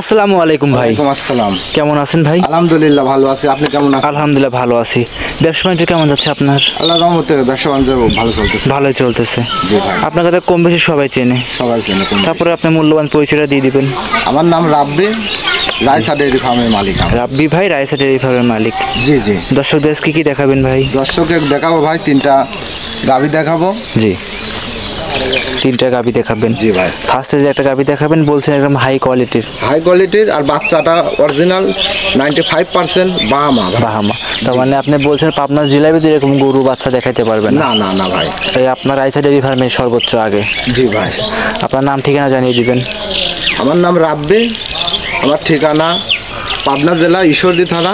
আসসালামু আলাইকুম ভাই। ওয়ালাইকুম আসসালাম। কেমন আছেন ভাই? আলহামদুলিল্লাহ ভালো আছি, আপনি কেমন আছেন? আলহামদুলিল্লাহ ভালো আছি। ব্যবসা বাণিজ্য কেমন যাচ্ছে আপনার? আল্লাহর রহমতে ব্যবসা বাণিজ্য ভালো চলতেছে। ভালোই চলতেছে। জি ভাই। আপনার কথা কম বেশি সবাই চেনে। সবাই চেনে। তারপরে আপনি মূল্যবান পরিচয়টা দিয়ে দিবেন। আমার নাম রাব্বি, রাইসা ডেইরি ফার্মের মালিক। রাব্বি ভাই, রাইসা ডেইরি ফার্মের মালিক। জি জি। দর্শকদের কি দেখাবেন ভাই? দর্শককে দেখাবো ভাই, 3টা গাভী দেখাবো। জি, 3টা গাভী দেখাবেন। জি ভাই। ফার্স্টে যে একটা গাভী দেখাবেন বলছেন একদম হাই কোয়ালিটির। হাই কোয়ালিটির, আর বাচ্চাটা অরিজিনাল 95% বাহামা। তার মানে আপনি বলছেন পাবনা জেলায় এরকম গরু বাচ্চা দেখাইতে পারবেন না? না না ভাই। এই আপনার রাইসা ডেইরি ফার্মের সর্বোচ্চ আগে। জি ভাই। আপনার নাম ঠিকানা জানিয়ে দিবেন। আমার নাম রাব্বি, আমার ঠিকানা পাবনা জেলা ঈশ্বরদী থানা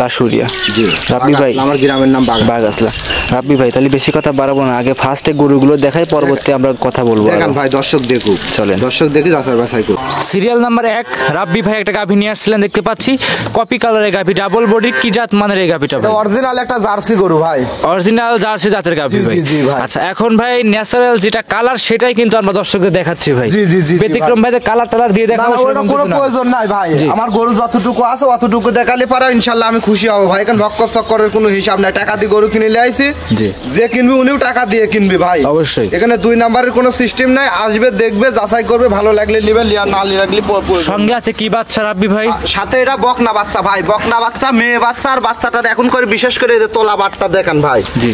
দাসুরিয়া। জি। রাব্বি ভাই, আমার গ্রামের নাম বাগাসলা। রাব্বি ভাই, তাহলে বেশি কথা বাড়াবো না, আগে ফার্স্টে গরুগুলো দেখাই, পরবর্তী আমরা কথা বলবো। দেখেন ভাই, দর্শক দেখুক। চলেন দর্শক দেখি যাচাই বাছাই করুক। সিরিয়াল নাম্বার 1 রাব্বি ভাই একটা গাভী নিয়ে আসছিলেন, দেখতে পাচ্ছি কপি কালারের গাভী, ডাবল বডি। কি জাত মানের এই গাভীটা ভাই? অরিজিনাল একটা জার্সি গরু ভাই। অরিজিনাল জার্সি জাতের গাভী ভাই। জি ভাই। আচ্ছা, এখন ভাই ন্যাচারাল যেটা কালার সেটাই কিন্তু আমরা দর্শকদের দেখাচ্ছি ভাই। জি ব্যতিক্রম ভাই কালার টালার দিয়ে দেখানো কোনো প্রয়োজন নাই ভাই। আমার গরু যতটুকু আছে অতটুকু দেখালে পারে ইনশাআল্লাহ আমি খুশি হব ভাই। এখন ভক্কর চক্করের কোনো হিসাব নাই। টাকা দিয়ে গরু কিনে নিয়ে আইছি। যে কিনবি উনিও টাকা দিয়ে কিনবি ভাই। অবশ্যই। এখানে 2 নাম্বারের কোনো সিস্টেম নাই। আসবে, দেখবে, যাচাই করবে, ভালো লাগলে নিবে, লিয়া না লাগলে সঙ্গে আছে কি বাচ্চা রাব্বি ভাই? সাথে এটা বকনা বাচ্চা ভাই। বকনা বাচ্চা, মেয়ে বাচ্চা। আর বাচ্চাটার এখন করে বিশেষ করে এদের তোলা বাটটা দেখেন ভাই। জি।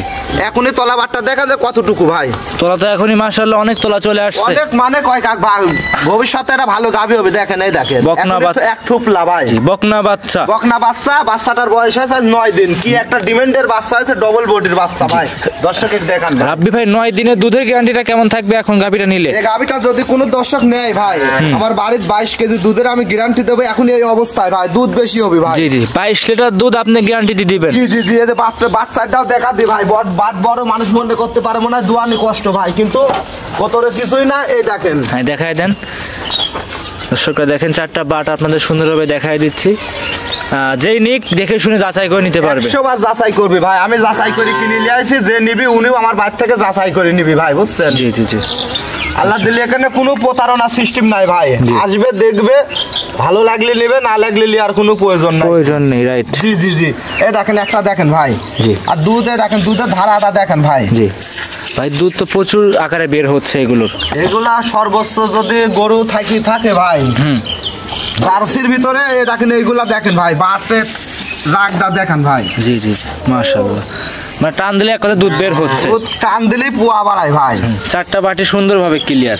এখনই তোলা বাটটা দেখা যায় কতটুকু ভাই। তোলা তো এখনই মাশাআল্লাহ অনেক তোলা চলে আসছে। অনেক মানে কয় কাক ভাই, ভবিষ্যতে এটা ভালো গাভী হবে। দেখেন, এই দেখেন বকনা বাচ্চা, এক থুপলা ভাই। জি, বকনা বাচ্চা। বাচ্চাটার বয়স আছে 9 দিন। কি একটা ডিমান্ডের বাচ্চা আছে, ডবল বডির বাচ্চা ভাই। দর্শক দেখান রাব্বি ভাই, 9 দিনের দুধের গ্যারান্টিটা কেমন থাকবে এখন গাভীটা নিলে? এই গাভীটা যদি কোনো দর্শক নেয় ভাই, আমার বাড়ির 22 কেজি দুধের আমি গ্যারান্টি দেবো। এখন এই অবস্থায় ভাই দুধ বেশি হবে ভাই। জি 22 লিটার দুধ আপনি গ্যারান্টি দিয়ে দিবেন। জি এদের বাচ্চাটাও দেখা দি ভাই। বড় মানুষ মনে করতে পারে মনে হয় দুয়ানি কষ্ট ভাই, কিন্তু কতরে কিছুই না। এই দেখেন, হ্যাঁ দেখায় দেন দর্শকরা, দেখেন 4টা বাট আপনাদের সুন্দরভাবে দেখায় দিচ্ছি। যেই নিক দেখে শুনে যাচাই করে নিতে পারবে। 100 বার যাচাই করবে ভাই। আমি যাচাই করে কিনে নিয়ে আসি। যে নিবি উনিও আমার বাড়ি থেকে যাচাই করে নিবি ভাই, বুঝছেন? জি আল্লাহ দিলে এখানে কোনো প্রতারণা সিস্টেম নাই ভাই। আসবে, দেখবে, ভালো লাগলে নেবে, না লাগলে আর কোনো প্রয়োজন নেই। রাইট। জি এই দেখেন, একটা দেখেন ভাই। জি। আর দুধে দেখেন, দুধের ধারাটা দেখেন ভাই। জি ভাই, দুধ তো প্রচুর আকারে বের হচ্ছে এগুলা সর্বোচ্চ যদি গরু থাকে ভাই, জার্সির ভিতরে দেখেন এইগুলা দেখেন ভাই। বাটের রাগটা দেখেন ভাই। জি মাশাআল্লাহ, মানে টান দিলে এক কথা দুধ বের হচ্ছে। টান দিলেই পোয়া বাড়ায় ভাই। 4টা বাটি সুন্দরভাবে ক্লিয়ার।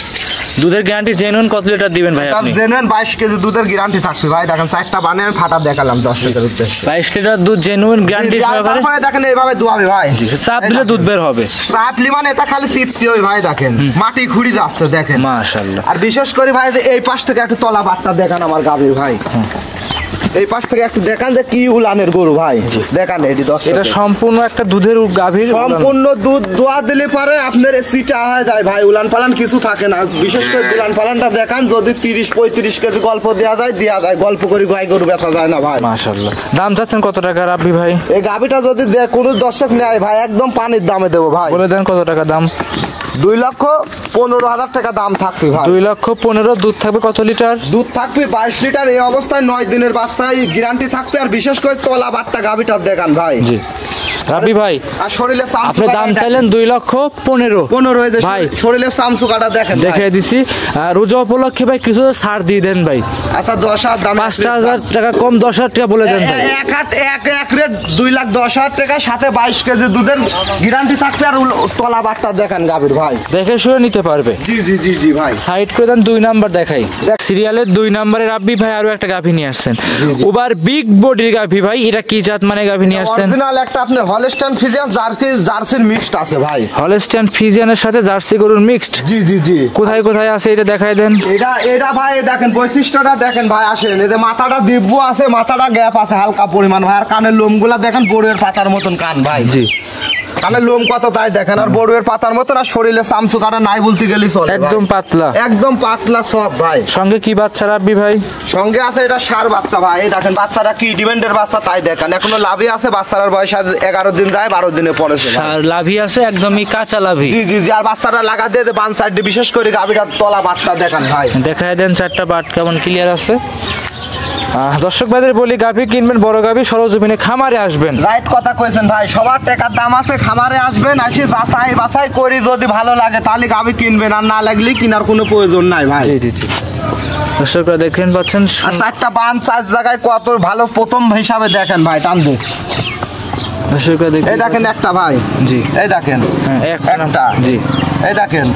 দুধের গ্যারান্টি জেনুইন কত লিটার দিবেন ভাই আপনি? জেনুইন 22 কেজি দুধের গ্যারান্টি থাকবে ভাই। দেখেন 4টা বানিয়ে আমি ফাটা দেখালাম দর্শকের উদ্দেশ্যে। 22 লিটার দুধ জেনুইন গ্যারান্টি সহকারে। তারপরে দেখেন এইভাবে দুয়াবে ভাই। চাপ দিলে দুধ বের হবে। চাপলি মানে এটা খালি চিপতে হবে ভাই। দেখেন মাটি খুঁড়ি যাচ্ছে, দেখেন মাশাআল্লাহ। আর বিশেষ করে ভাই এই পাশ থেকে একটু তলা বাটটা দেখান আমার গাভীর ভাই। এই পাশ থেকে একটু দেখান যে কি উলানের গরু ভাই। দেখান এটি দর্শক, এটা সম্পূর্ণ একটা দুধের গাভীর। সম্পূর্ণ দুধ দোয়া দিলে পারে আপনার সিটা হয়ে যায় ভাই। উলান পালান কিছু থাকে না। বিশেষ করে উলান পালানটা দেখান। যদি 30-35 কেজি গল্প দেওয়া যায় গল্প করে গাই গরু বেচা যায় না ভাই। মাশাআল্লাহ। দাম চাচ্ছেন কত টাকা রাব্বি ভাই? এই গাভীটা যদি কোনো দর্শক নেয় ভাই, একদম পানির দামে দেবো ভাই। বলে দেন কত টাকা দাম? 2,15,000 টাকা দাম থাকবে ভাই। 2,15,000। দুধ থাকবে কত লিটার? দুধ থাকবে 22 লিটার। এই অবস্থায় 9 দিনের বাচ্চায় গ্যারান্টি থাকবে। আর বিশেষ করে তোলা বাট্টা গাভীটা দেখান ভাই। জি রাব্বি ভাই, আর শরীরে আপনি দাম চাইলেন 2,15,000 ভাই। শরীরে সামসুকাটা দেখেন, দেখে দিছি। রোজা উপলক্ষে ভাই কিছু ছাড় দিয়ে দেন ভাই। আচ্ছা 10,000 দাম, 5,000 টাকা কম, 10,000 টাকা বলে দেন ভাই। এক রেট 2,10,000 টাকা, সাথে 22 কেজি দুধের গ্যারান্টি থাকবে। আর তোলা বাট্টা দেখেন গাভীর ভাই, দেখে শুনে নিতে পারবে। জি ভাই। সাইড করে দেন। 2 নাম্বার দেখাই। সিরিয়ালের 2 নম্বরে রাব্বি ভাই আরো একটা গাভী নিয়ে আসছেন। ওভার বিগ বডির গাভী ভাই। এটা কি জাত মানে গাভী নিয়ে আসছেন? অরিজিনাল একটা আপনি হলস্টাইন ফ্রিজিয়ান জার্সির মিক্সড আছে ভাই। হলস্টাইন ফ্রিজিয়ানের সাথে জার্সি গরুর মিক্সড। জি কোথায় আছে এটা দেখাই দেন। এটা ভাই দেখেন, বৈশিষ্ট্যটা দেখেন ভাই। আসেন, এদের মাথাটা দিব্য আছে, মাথাটা গ্যাপ আছে হালকা পরিমাণ ভাই। আর কানের লোমগুলা দেখেন বড়ের পাতার মতন কান ভাই। জি কানে লোম কত তাই দেখেন, আর বড়ুয়ের পাতার মতো না, শরীরে চামচু কাটা নাই বলতে গেলে চলে, একদম পাতলা, একদম পাতলা সব ভাই। সঙ্গে কি বাচ্চা রাব্বি ভাই? সঙ্গে আছে এটা ষাঁড় বাচ্চা ভাই। এই দেখেন বাচ্চাটা কি ডিমান্ডের বাচ্চা তাই দেখেন, এখনো লাভই আছে। বাচ্চাটার বয়স 11 দিন যায়, 12 দিনে পড়েছে, লাভই আছে, একদমই কাঁচা লাভি। জি জি জি। আর বাচ্চাটা লাগা দিয়ে বান সাইডে বিশেষ করে গাভীটার তলা বাটটা দেখেন ভাই, দেখায় দেন চারটা বাট কেমন ক্লিয়ার আছে। দর্শক ভাইদের বলি, গাভী কিনবেন বড় গাভী সরজমিনে খামারে আসবেন। রাইট কথা কইছেন ভাই, সবার টাকার দাম আছে, খামারে আসবেন, আসি যাচাই বাছাই করি, যদি ভালো লাগে তাহলে গাভী কিনবেন, আর না লাগলে কেনার কোনো প্রয়োজন নাই ভাই। জি জি জি। দর্শকরা দেখেন পাচ্ছেন চারটা বান চার জায়গায় কত ভালো প্রথম হিসাবে দেখেন ভাই, টান দে। দর্শকরা দেখেন, এই দেখেন একটা ভাই, জি এই দেখেন একটা, জি এই দেখেন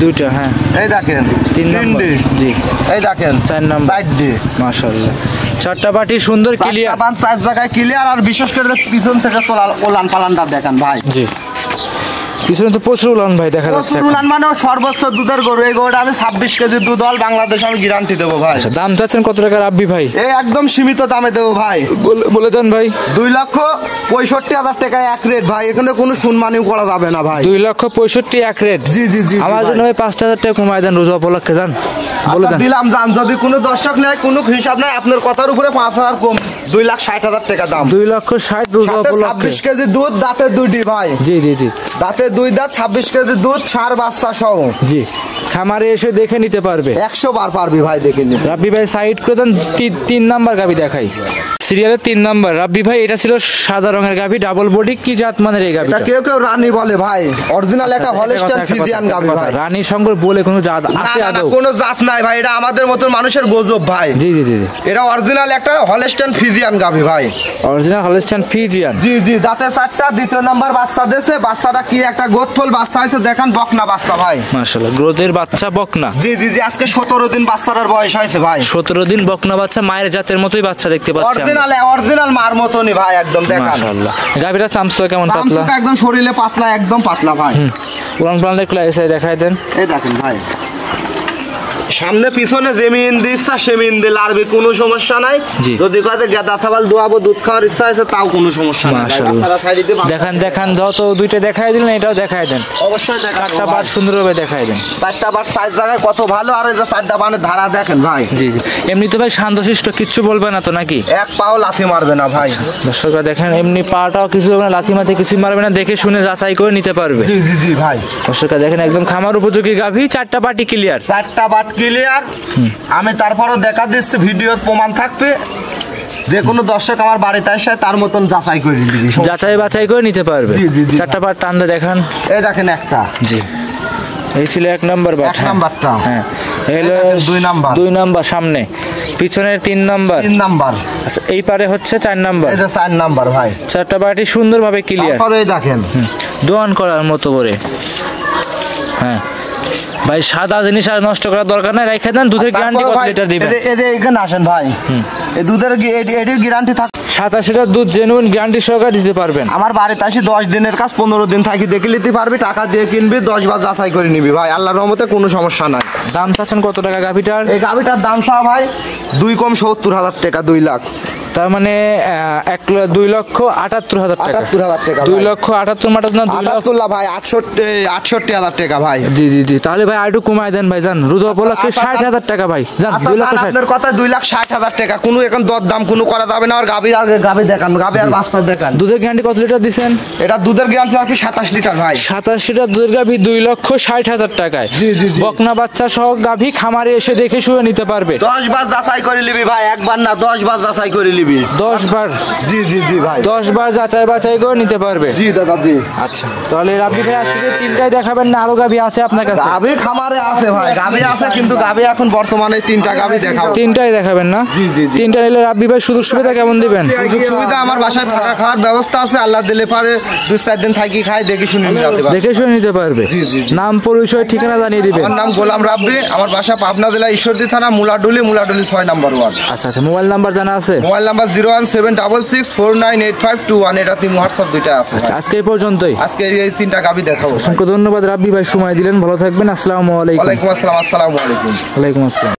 দুইটা, হ্যাঁ এই দেখেন তিনটে, জি এই দেখেন 4 নাম্বার, 4টে, মাশাআল্লাহ চারটা বাটি সুন্দর ক্লিয়ার, বান চার জায়গায় ক্লিয়ার। আর বিশেষ করে পিছন থেকে তোলা ওলান পালানটা দেখেন ভাই, জি পিছনে তো প্রচুর উলান ভাই দেখা যাচ্ছে। প্রচুর উলান মানে সর্বোচ্চ দুধের গরু। এই গরুটা আমি 26 কেজি দুধ হল বাংলাদেশ আমি গ্যারান্টি দেবো ভাই। দাম চাচ্ছেন কত টাকা রাব্বি ভাই? এই একদম সীমিত দামে দেবো ভাই, বলে দেন ভাই। 2,65,000 টাকায় এক রেট ভাই, এখানে কোনো শুনমানিও করা যাবে না ভাই। 2,65,000 এক রেট। জি জি জি। আমার জন্য ওই 5,000 টাকা কমায় দেন রোজা উপলক্ষে, যান বলে দেন। দিলাম যান, যদি কোনো দর্শক নেয় কোনো হিসাব নাই, আপনার কথার উপরে 5,000 কম, 2,60,000 টাকা দাম। 2,60,000 রোজা উপলক্ষে। 26 কেজি দুধ, দাঁতে দুটি ভাই। জি জি জি। দাঁতে 2 দাঁত, 26 কেজি দুধ, ষাঁড় বাচ্চা সহ। জি খামারে এসে দেখে নিতে পারবে, 100 বার পারবি ভাই দেখে নিতে। রাব্বি ভাই সাইড করে দেন, 3 নাম্বার গাভী দেখাই, সিরিয়ালের 3 নাম্বার। রাব্বি ভাই এটা ছিল সাদা রঙের গাভী, ডাবল বডি, কি জাত মানের এই গাভীটা? এটা কেউ কেউ রানী বলে ভাই, অরিজিনাল একটা হলস্টাইন ফ্রিজিয়ান গাভী ভাই। রানী সংগ্রহ বলে কোনো জাত আছে আদৌ? কোনো জাত নাই ভাই, এটা আমাদের মতন মানুষের গজব ভাই। জি জি জি। এটা অরিজিনাল একটা হলস্টাইন ফ্রিজিয়ান গাভী ভাই, অরিজিনাল হলস্টাইন ফ্রিজিয়ান। জি জি। দাঁতে 4টা, দ্বিতীয় নাম্বার বাচ্চা দিয়েছে। বাচ্চাটা কি একটা গোথফল বাচ্চা হয়েছে দেখেন, বকনা বাচ্চা ভাই, মাশাআল্লাহ গ্রোথের বাচ্চা বকনা। জি জি জি। আজকে 17 দিন বাচ্চাটার বয়স হয়েছে ভাই, 17 দিন বকনা বাচ্চা, মায়ের জাতের মতোই বাচ্চা দেখতে পাচ্ছি, অরিজিনাল মার মতনই ভাই, একদম দেখেন মাশাআল্লাহ। গাভীটা চামচা কেমন? পাতলা, একদম শরীরে পাতলা, একদম পাতলা ভাই। উলান পালান দেখলে এসে দেখায় দেন। এই দেখেন ভাই, সামনে পিছনে জমিন দিচ্ছা সেমিন দিল, আরবি কোনো সমস্যা নাই। যদি কাজে গেদা ছাগল দোয়াবো, দুধ খাওয়ার ইচ্ছা আছে তাও কোনো সমস্যা নাই। দেখেন দেখেন দাও তো, দুইটা দেখায় দিলেন, এটাও দেখায় দেন। অবশ্যই দেখাবো, 4টা বার সুন্দরভাবে দেখায় দেন। 4টা বার 4 জায়গায় কত ভালো। আর এই যে 4টা বানের ধারা দেখেন ভাই, জি জি। এমনি তো ভাই শান্তশিষ্ট, কিচ্ছু বলবে না তো নাকি? এক পাও লাথি মারবে না ভাই। দর্শকরা দেখেন, এমনি পাটাও কিছু হবে না, লাথি মারতে কিছু মারবে না, দেখে শুনে যাচাই করে নিতে পারবে। জি জি জি ভাই। দর্শকরা দেখেন, একদম খামার উপযোগী গাভী, 4টা বাটি ক্লিয়ার, 4টা বাট ক্লিয়ার। আমি তারপরও দেখা দিচ্ছি, ভিডিওর প্রমাণ থাকবে, যে কোনো দর্শক আমার বাড়িতে এসে তার মতন যাচাই করে দিবি, যাচাই বাছাই করে নিতে পারবে। 4টা বার টান দিয়ে দেখান। এই দেখেন একটা, জি এই ছিল 1 নাম্বার বাট, 1 নাম্বারটা, হ্যাঁ এলো 2 নাম্বার, 2 নাম্বার সামনে, পিছনের 3 নাম্বার, 3 নাম্বার, আচ্ছা এই পারে হচ্ছে 4 নাম্বার, এটা 4 নাম্বার ভাই। 4টা বাটি সুন্দরভাবে ক্লিয়ার, তারপরে দেখেন দোয়ান করার মতো করে। হ্যাঁ ভাই, সাদা জিনিস আর নষ্ট করার দরকার নাই, রেখে দেন। দুধের গ্যারান্টি কত লিটার দিবেন? এদের এখানে আসেন ভাই, এই দুধের এটির গ্যারান্টি থাকে 27 লিটার দুধ, জেনুইন গ্যারান্টি সহকারে দিতে পারবেন। আমার বাড়িতে আসি 10 দিনের কাজ, 15 দিন থাকি, দেখে নিতে পারবি, টাকা দিয়ে কিনবি, 10 বার যাচাই করে নিবি ভাই, আল্লাহর রহমতে কোনো সমস্যা নাই। দাম চাচ্ছেন কত টাকা গাভীটার? এই গাভীটার দাম চা ভাই 2 কম 70,000 টাকা, 2 লাখ। তার মানে 2,78,000 টাকা, 78,000 টাকা, 2,78,000 মাটার না, 2,78,000 ভাই, 68,000 টাকা ভাই। জি জি জি। তাহলে ভাই আরেকটু কমায় দেন ভাই, জান রোজা উপলক্ষে 60,000 টাকা ভাই, জান 2,60,000। আপনার কথা 2,60,000 টাকা, কোনো এখন দর দাম কোনো করা যাবে না। আর গাভী দেখান, গাভী আর বাচ্চা দেখান। দুধের গ্যারান্টি কত লিটার দিবেন? এটা দুধের গ্যারান্টি আপনি 27 লিটার ভাই, 27 লিটার দুধের গাভী, 2,60,000 টাকায়। জি জি জি। বকনা বাচ্চা সহ গাভী, খামারে এসে দেখে শুয়ে নিতে পারবে। 10 বার যাচাই করে নিবি ভাই, একবার না 10 বার যাচাই করে নিবি। 10 বার? জি জি জি ভাই, 10 বার যাচাই বাছাই করে নিতে পারবে। জি দাদা জি। আচ্ছা তাহলে রাব্বি ভাই আজকে 3টাই দেখাবেন না আরো গাভী আছে আপনার কাছে? গাভী খামারে আছে ভাই, গাভী আছে, কিন্তু গাভী এখন বর্তমানে 3টা গাভী দেখাবো। 3টাই দেখাবেন না? জি জি জি। 3টা নিলে রাব্বি ভাই সুযোগ সুবিধা কেমন দিবেন? সুযোগ সুবিধা আমার বাসায় থাকা খাওয়ার ব্যবস্থা আছে, আল্লাহ দিলে পারে 2-4 দিন থাকি খাই, দেখে শুনে নিতে পারবে। দেখে শুনে নিতে পারবে। জি জি। নাম পরিচয় ঠিকানা জানিয়ে দিবেন। আমার নাম গোলাম রাব্বি, আমার বাসা পাবনা জেলা ঈশ্বরদী থানা, মুলাডুলি 6 নম্বর ওয়ার্ড। আচ্ছা আচ্ছা, মোবাইল নাম্বার জানা আছে? মোবাইল নাম্বার 01766498521, এটা তিন হোয়াটসঅ্যাপ দুইটা আছে। আচ্ছা আজকে এই পর্যন্তই, আজকে এই 3টা গাভী দেখাবো। অসংখ্য ধন্যবাদ রাব্বি ভাই, সময় দিলেন, ভালো থাকবেন। আসসালামু আলাইকুম। ওয়ালাইকুম আসসালাম। আসসালামু আলাইকুম। ওয়ালাইকুম আসসালাম।